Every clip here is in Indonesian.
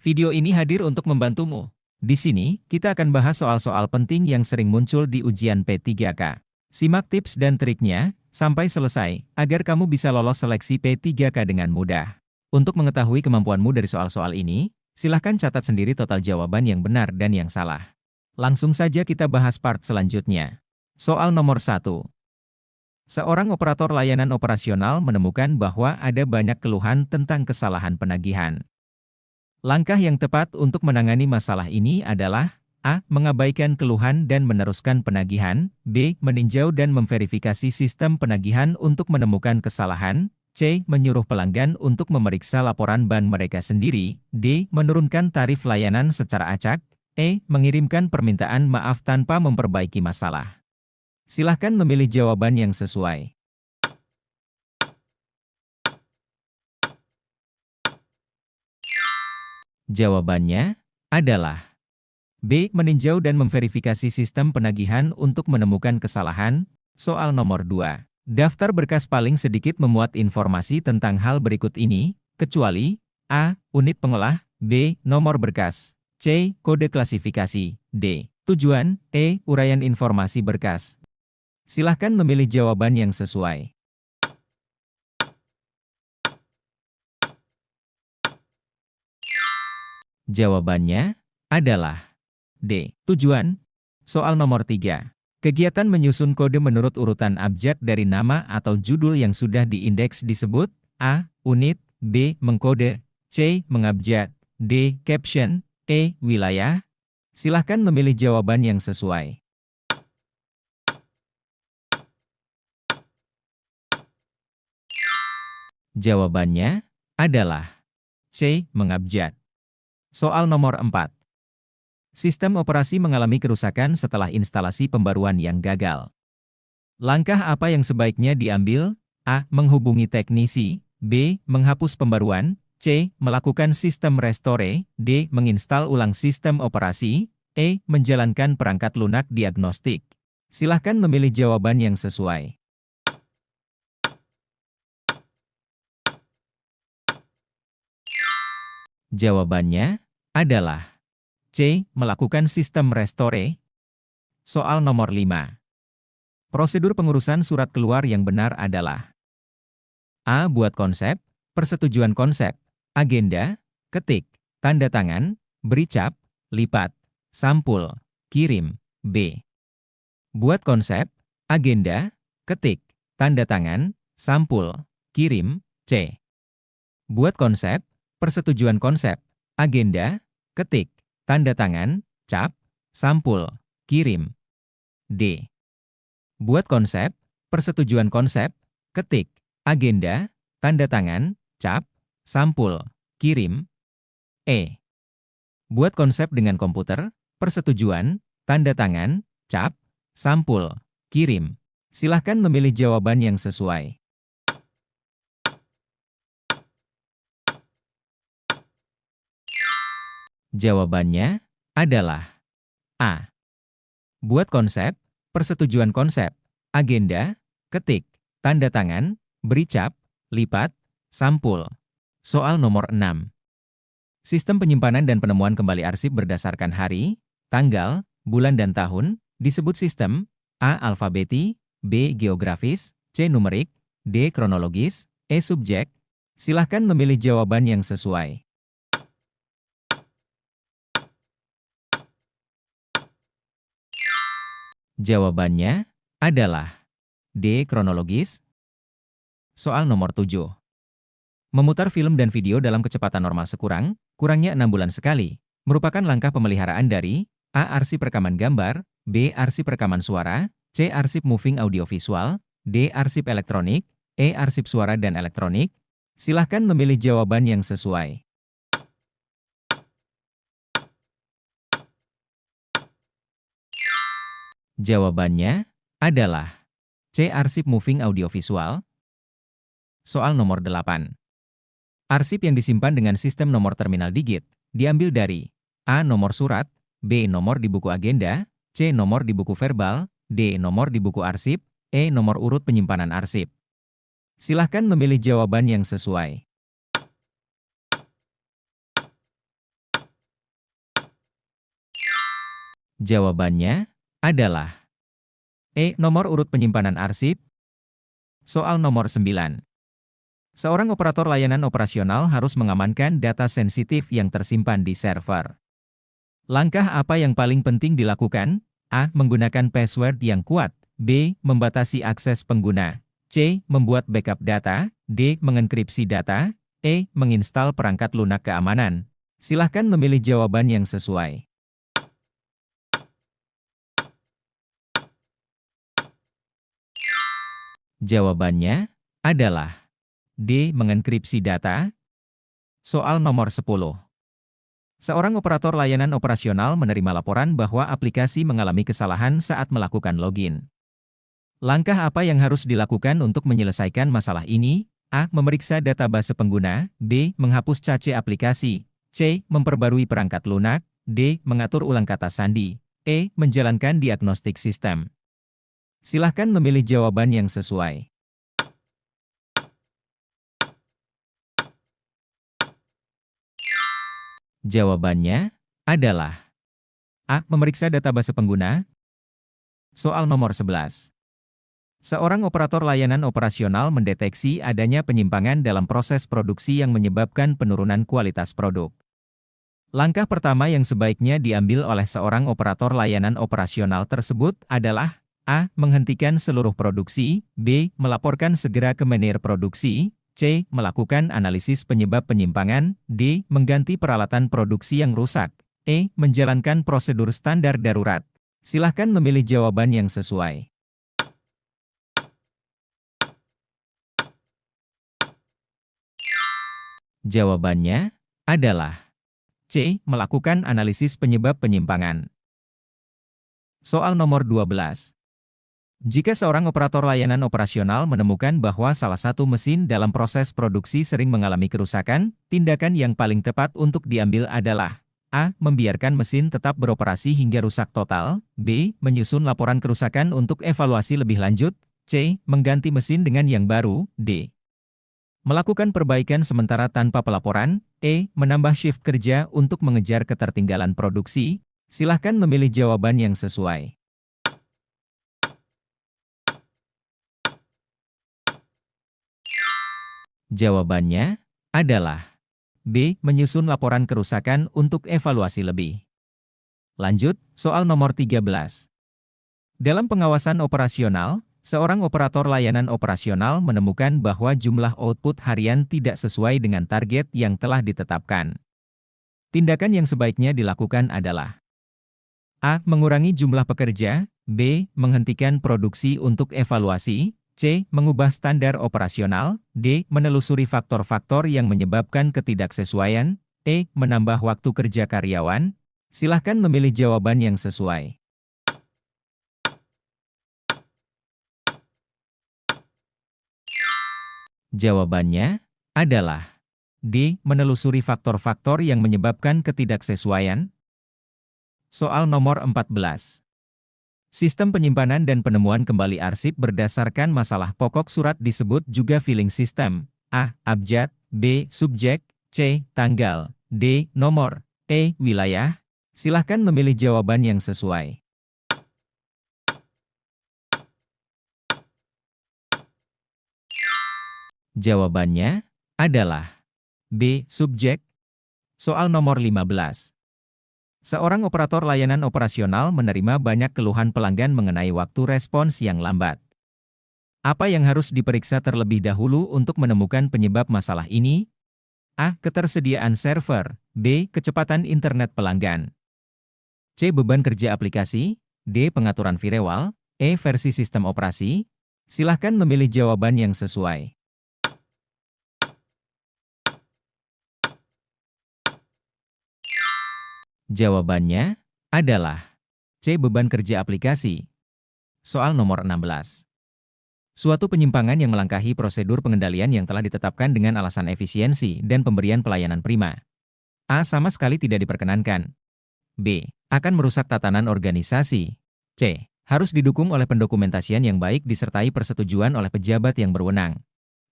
Video ini hadir untuk membantumu. Di sini, kita akan bahas soal-soal penting yang sering muncul di ujian P3K. Simak tips dan triknya sampai selesai, agar kamu bisa lolos seleksi P3K dengan mudah. Untuk mengetahui kemampuanmu dari soal-soal ini, silahkan catat sendiri total jawaban yang benar dan yang salah. Langsung saja kita bahas part selanjutnya. Soal nomor 1. Seorang operator layanan operasional menemukan bahwa ada banyak keluhan tentang kesalahan penagihan. Langkah yang tepat untuk menangani masalah ini adalah A. Mengabaikan keluhan dan meneruskan penagihan. B. Meninjau dan memverifikasi sistem penagihan untuk menemukan kesalahan. C. Menyuruh pelanggan untuk memeriksa laporan bank mereka sendiri. D. Menurunkan tarif layanan secara acak. E. Mengirimkan permintaan maaf tanpa memperbaiki masalah. Silahkan memilih jawaban yang sesuai. Jawabannya adalah B. Meninjau dan memverifikasi sistem penagihan untuk menemukan kesalahan. Soal nomor 2. Daftar berkas paling sedikit memuat informasi tentang hal berikut ini, kecuali A. Unit pengolah, B. Nomor berkas, C. Kode klasifikasi, D. Tujuan, E. Uraian informasi berkas. Silahkan memilih jawaban yang sesuai. Jawabannya adalah D. Tujuan. Soal nomor 3. Kegiatan menyusun kode menurut urutan abjad dari nama atau judul yang sudah diindeks disebut A. Unit, B. Mengkode, C. Mengabjad, D. Caption, E. Wilayah. Silahkan memilih jawaban yang sesuai. Jawabannya adalah C. Mengabjad. Soal nomor 4. Sistem operasi mengalami kerusakan setelah instalasi pembaruan yang gagal. Langkah apa yang sebaiknya diambil? A. Menghubungi teknisi. B. Menghapus pembaruan. C. Melakukan sistem restore. D. Menginstal ulang sistem operasi. E. Menjalankan perangkat lunak diagnostik. Silahkan memilih jawaban yang sesuai. Jawabannya adalah C. Melakukan sistem restore. Soal nomor 5. Prosedur pengurusan surat keluar yang benar adalah A. Buat konsep, persetujuan konsep, agenda, ketik, tanda tangan, beri cap, lipat, sampul, kirim. B. Buat konsep, agenda, ketik, tanda tangan, sampul, kirim. C. Buat konsep, persetujuan konsep, agenda, ketik, tanda tangan, cap, sampul, kirim. D. Buat konsep, persetujuan konsep, ketik, agenda, tanda tangan, cap, sampul, kirim. E. Buat konsep dengan komputer, persetujuan, tanda tangan, cap, sampul, kirim. Silahkan memilih jawaban yang sesuai. Jawabannya adalah A. Buat konsep, persetujuan konsep, agenda, ketik, tanda tangan, beri cap, lipat, sampul. Soal nomor 6. Sistem penyimpanan dan penemuan kembali arsip berdasarkan hari, tanggal, bulan dan tahun disebut sistem A. Alfabeti, B. Geografis, C. Numerik, D. Kronologis, E. Subjek. Silahkan memilih jawaban yang sesuai. Jawabannya adalah D. Kronologis. Soal nomor 7. Memutar film dan video dalam kecepatan normal kurangnya 6 bulan sekali, merupakan langkah pemeliharaan dari A. Arsip rekaman gambar, B. Arsip rekaman suara, C. Arsip moving audiovisual, D. Arsip elektronik, E. Arsip suara dan elektronik. Silahkan memilih jawaban yang sesuai. Jawabannya adalah C. Arsip moving audiovisual. Soal nomor 8. Arsip yang disimpan dengan sistem nomor terminal digit diambil dari A. Nomor surat, B. Nomor di buku agenda, C. Nomor di buku verbal, D. Nomor di buku arsip, E. Nomor urut penyimpanan arsip. Silahkan memilih jawaban yang sesuai. Jawabannya adalah E. Nomor urut penyimpanan arsip. Soal nomor 9. Seorang operator layanan operasional harus mengamankan data sensitif yang tersimpan di server. Langkah apa yang paling penting dilakukan? A. Menggunakan password yang kuat. B. Membatasi akses pengguna. C. Membuat backup data. D. Mengenkripsi data. E. Menginstal perangkat lunak keamanan. Silahkan memilih jawaban yang sesuai. Jawabannya adalah D. Mengenkripsi data. Soal nomor 10. Seorang operator layanan operasional menerima laporan bahwa aplikasi mengalami kesalahan saat melakukan login. Langkah apa yang harus dilakukan untuk menyelesaikan masalah ini? A. Memeriksa database pengguna. B. Menghapus cache aplikasi. C. Memperbarui perangkat lunak. D. Mengatur ulang kata sandi. E. Menjalankan diagnostik sistem. Silahkan memilih jawaban yang sesuai. Jawabannya adalah A. Memeriksa database pengguna. Soal nomor 11. Seorang operator layanan operasional mendeteksi adanya penyimpangan dalam proses produksi yang menyebabkan penurunan kualitas produk. Langkah pertama yang sebaiknya diambil oleh seorang operator layanan operasional tersebut adalah A. Menghentikan seluruh produksi. B. Melaporkan segera ke manajer produksi. C. Melakukan analisis penyebab penyimpangan. D. Mengganti peralatan produksi yang rusak. E. Menjalankan prosedur standar darurat. Silahkan memilih jawaban yang sesuai. Jawabannya adalah C. Melakukan analisis penyebab penyimpangan. Soal nomor 12. Jika seorang operator layanan operasional menemukan bahwa salah satu mesin dalam proses produksi sering mengalami kerusakan, tindakan yang paling tepat untuk diambil adalah A. Membiarkan mesin tetap beroperasi hingga rusak total. B. Menyusun laporan kerusakan untuk evaluasi lebih lanjut. C. Mengganti mesin dengan yang baru. D. Melakukan perbaikan sementara tanpa pelaporan. E. Menambah shift kerja untuk mengejar ketertinggalan produksi. Silahkan memilih jawaban yang sesuai. Jawabannya adalah B. Menyusun laporan kerusakan untuk evaluasi lebih lanjut. Soal nomor 13. Dalam pengawasan operasional, seorang operator layanan operasional menemukan bahwa jumlah output harian tidak sesuai dengan target yang telah ditetapkan. Tindakan yang sebaiknya dilakukan adalah A. Mengurangi jumlah pekerja. B. Menghentikan produksi untuk evaluasi. C. Mengubah standar operasional. D. Menelusuri faktor-faktor yang menyebabkan ketidaksesuaian. E. Menambah waktu kerja karyawan. Silahkan memilih jawaban yang sesuai. Jawabannya adalah D. Menelusuri faktor-faktor yang menyebabkan ketidaksesuaian. Soal nomor 14. Sistem penyimpanan dan penemuan kembali arsip berdasarkan masalah pokok surat disebut juga filing system. A. Abjad. B. Subjek. C. Tanggal. D. Nomor. E. Wilayah. Silahkan memilih jawaban yang sesuai. Jawabannya adalah B. Subjek. Soal nomor 15. Seorang operator layanan operasional menerima banyak keluhan pelanggan mengenai waktu respons yang lambat. Apa yang harus diperiksa terlebih dahulu untuk menemukan penyebab masalah ini? A. Ketersediaan server. B. Kecepatan internet pelanggan. C. Beban kerja aplikasi. D. Pengaturan firewall. E. Versi sistem operasi. Silahkan memilih jawaban yang sesuai. Jawabannya adalah C. Beban kerja aplikasi. Soal nomor 16. Suatu penyimpangan yang melangkahi prosedur pengendalian yang telah ditetapkan dengan alasan efisiensi dan pemberian pelayanan prima. A. Sama sekali tidak diperkenankan. B. Akan merusak tatanan organisasi. C. Harus didukung oleh pendokumentasian yang baik disertai persetujuan oleh pejabat yang berwenang.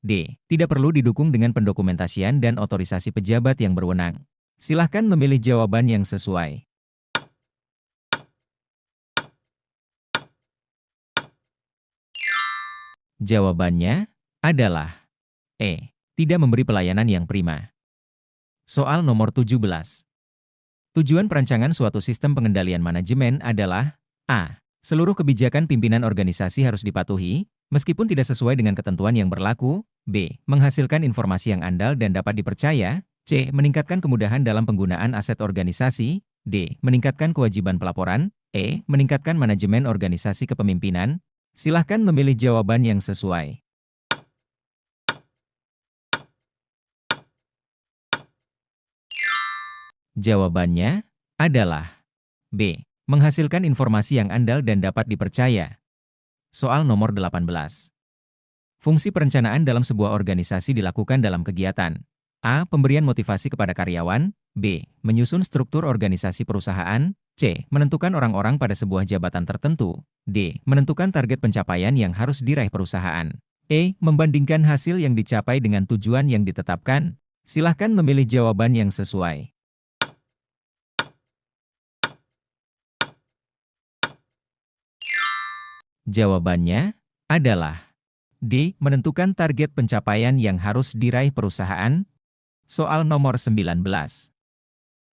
D. Tidak perlu didukung dengan pendokumentasian dan otorisasi pejabat yang berwenang. Silahkan memilih jawaban yang sesuai. Jawabannya adalah E. Tidak memberi pelayanan yang prima. Soal nomor 17. Tujuan perancangan suatu sistem pengendalian manajemen adalah A. Seluruh kebijakan pimpinan organisasi harus dipatuhi, meskipun tidak sesuai dengan ketentuan yang berlaku. B. Menghasilkan informasi yang andal dan dapat dipercaya. C. Meningkatkan kemudahan dalam penggunaan aset organisasi. D. Meningkatkan kewajiban pelaporan. E. Meningkatkan manajemen organisasi kepemimpinan. Silahkan memilih jawaban yang sesuai. Jawabannya adalah B. Menghasilkan informasi yang andal dan dapat dipercaya. Soal nomor 18. Fungsi perencanaan dalam sebuah organisasi dilakukan dalam kegiatan A. Pemberian motivasi kepada karyawan. B. Menyusun struktur organisasi perusahaan. C. Menentukan orang-orang pada sebuah jabatan tertentu. D. Menentukan target pencapaian yang harus diraih perusahaan. E. Membandingkan hasil yang dicapai dengan tujuan yang ditetapkan. Silahkan memilih jawaban yang sesuai. Jawabannya adalah D. Menentukan target pencapaian yang harus diraih perusahaan. Soal nomor 19.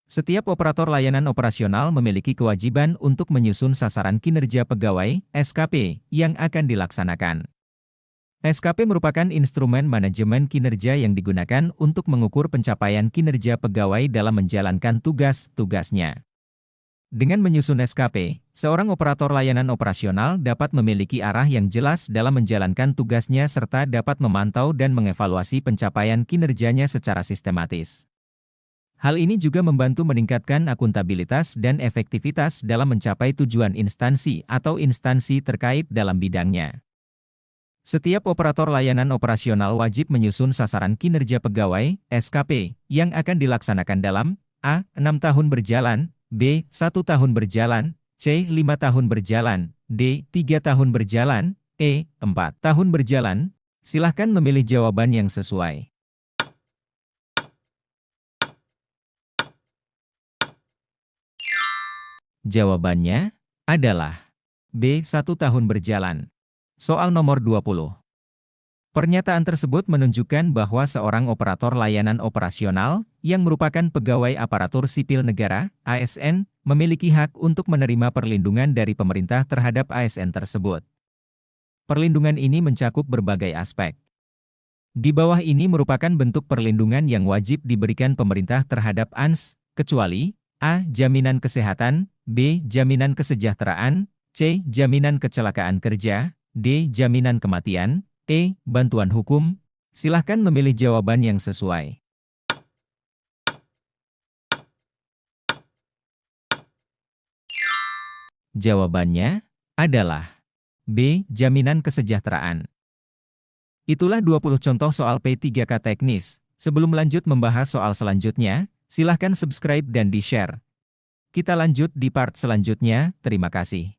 Setiap operator layanan operasional memiliki kewajiban untuk menyusun sasaran kinerja pegawai (SKP) yang akan dilaksanakan. SKP merupakan instrumen manajemen kinerja yang digunakan untuk mengukur pencapaian kinerja pegawai dalam menjalankan tugas-tugasnya. Dengan menyusun SKP, seorang operator layanan operasional dapat memiliki arah yang jelas dalam menjalankan tugasnya serta dapat memantau dan mengevaluasi pencapaian kinerjanya secara sistematis. Hal ini juga membantu meningkatkan akuntabilitas dan efektivitas dalam mencapai tujuan instansi atau instansi terkait dalam bidangnya. Setiap operator layanan operasional wajib menyusun sasaran kinerja pegawai (SKP) yang akan dilaksanakan dalam A. 6 tahun berjalan, B. 1 tahun berjalan, C. 5 tahun berjalan, D. 3 tahun berjalan, E. 4 tahun berjalan. Silahkan memilih jawaban yang sesuai. Jawabannya adalah B. 1 tahun berjalan. Soal nomor 20. Pernyataan tersebut menunjukkan bahwa seorang operator layanan operasional, yang merupakan pegawai aparatur sipil negara, ASN, memiliki hak untuk menerima perlindungan dari pemerintah terhadap ASN tersebut. Perlindungan ini mencakup berbagai aspek. Di bawah ini merupakan bentuk perlindungan yang wajib diberikan pemerintah terhadap ANS, kecuali A. Jaminan kesehatan, B. Jaminan kesejahteraan, C. Jaminan kecelakaan kerja, D. Jaminan kematian, E. Bantuan hukum. Silahkan memilih jawaban yang sesuai. Jawabannya adalah B. Jaminan kesejahteraan. Itulah 20 contoh soal P3K teknis. Sebelum lanjut membahas soal selanjutnya, silahkan subscribe dan di-share. Kita lanjut di part selanjutnya, terima kasih.